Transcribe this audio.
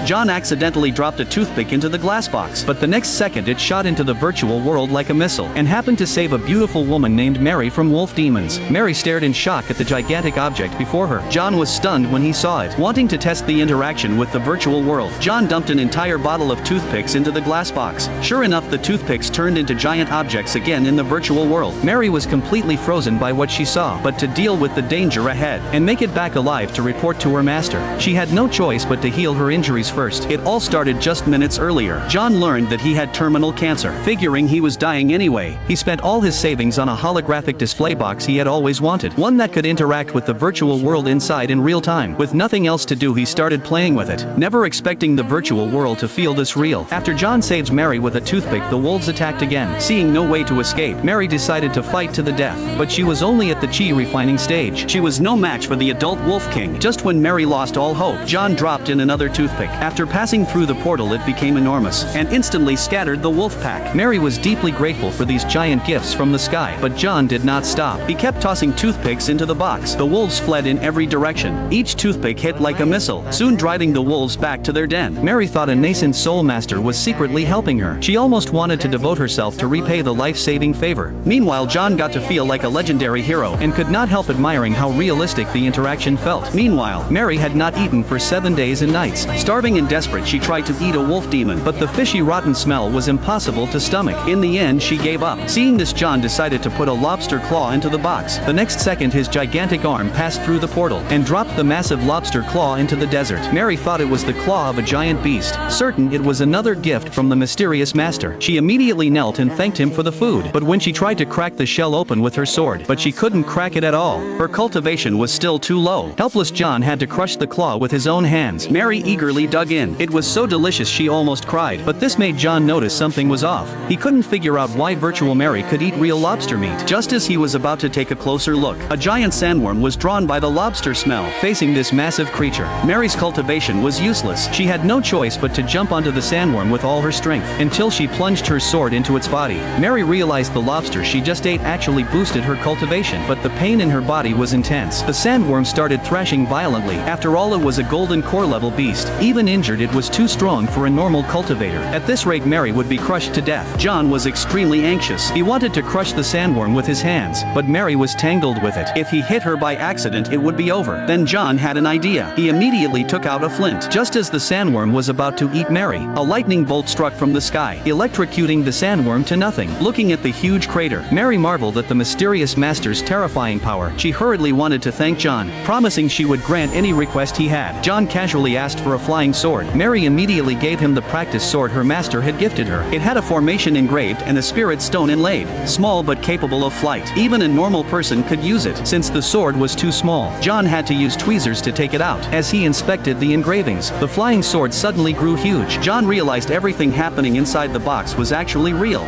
John accidentally dropped a toothpick into the glass box, but the next second it shot into the virtual world like a missile, and happened to save a beautiful woman named Mary from wolf demons. Mary stared in shock at the gigantic object before her. John was stunned when he saw it. Wanting to test the interaction with the virtual world, John dumped an entire bottle of toothpicks into the glass box. Sure enough, the toothpicks turned into giant objects again in the virtual world. Mary was completely frozen by what she saw, but to deal with the danger ahead and make it back alive to report to her master, she had no choice but to heal her injuries first. It all started just minutes earlier. John learned that he had terminal cancer. Figuring he was dying anyway, he spent all his savings on a holographic display box he had always wanted, one that could interact with the virtual world inside in real time. With nothing else to do, he started playing with it, never expecting the virtual world to feel this real. After John saves Mary with a toothpick, the wolves attacked again. Seeing no way to escape, Mary decided to fight to the death, but she was only at the chi refining stage. She was no match for the adult Wolf King. Just when Mary lost all hope, John dropped in another toothpick. After passing through the portal, it became enormous and instantly scattered the wolf pack. Mary was deeply grateful for these giant gifts from the sky, but John did not stop. He kept tossing toothpicks into the box. The wolves fled in every direction. Each toothpick hit like a missile, soon driving the wolves back to their den. Mary thought a nascent soul master was secretly helping her. She almost wanted to devote herself to repay the life-saving favor. Meanwhile, John got to feel like a legendary hero and could not help admiring how realistic the interaction felt. Meanwhile, Mary had not eaten for 7 days and nights. Starving and desperate, she tried to eat a wolf demon, but the fishy rotten smell was impossible to stomach. In the end, she gave up. Seeing this, John decided to put a lobster claw into the box. The next second, his gigantic arm passed through the portal and dropped the massive lobster claw into the desert. Mary thought it was the claw of a giant beast. Certain it was another gift from the mysterious master, she immediately knelt and thanked him for the food. But when she tried to crack the shell open with her sword, but she couldn't crack it at all. Her cultivation was still too low. Helpless John had to crush the claw with his own hands. Mary eagerly dug in. It was so delicious she almost cried, but this made John notice something was off. He couldn't figure out why virtual Mary could eat real lobster meat. Just as he was about to take a closer look, a giant sandworm was drawn by the lobster smell. Facing this massive creature, Mary's cultivation was useless. She had no choice but to jump onto the sandworm with all her strength, until she plunged her sword into its body. Mary realized the lobster she just ate actually boosted her cultivation, but the pain in her body was intense. The sandworm started thrashing violently. After all, it was a golden core level beast. Even injured, it was too strong for a normal cultivator. At this rate, Mary would be crushed to death. John was extremely anxious. He wanted to crush the sandworm with his hands, but Mary was tangled with it. If he hit her by accident, it would be over. Then John had an idea. He immediately took out a flint. Just as the sandworm was about to eat Mary, a lightning bolt struck from the sky, electrocuting the sandworm to nothing. Looking at the huge crater, Mary marveled at the mysterious master's terrifying power. She hurriedly wanted to thank John, promising she would grant any request he had. John casually asked for a flying sword. Mary immediately gave him the practice sword her master had gifted her. It had a formation engraved and a spirit stone inlaid, small but capable of flight. Even a normal person could use it. Since the sword was too small, John had to use tweezers to take it out. As he inspected the engravings, the flying sword suddenly grew huge. John realized everything happening inside the box was actually real.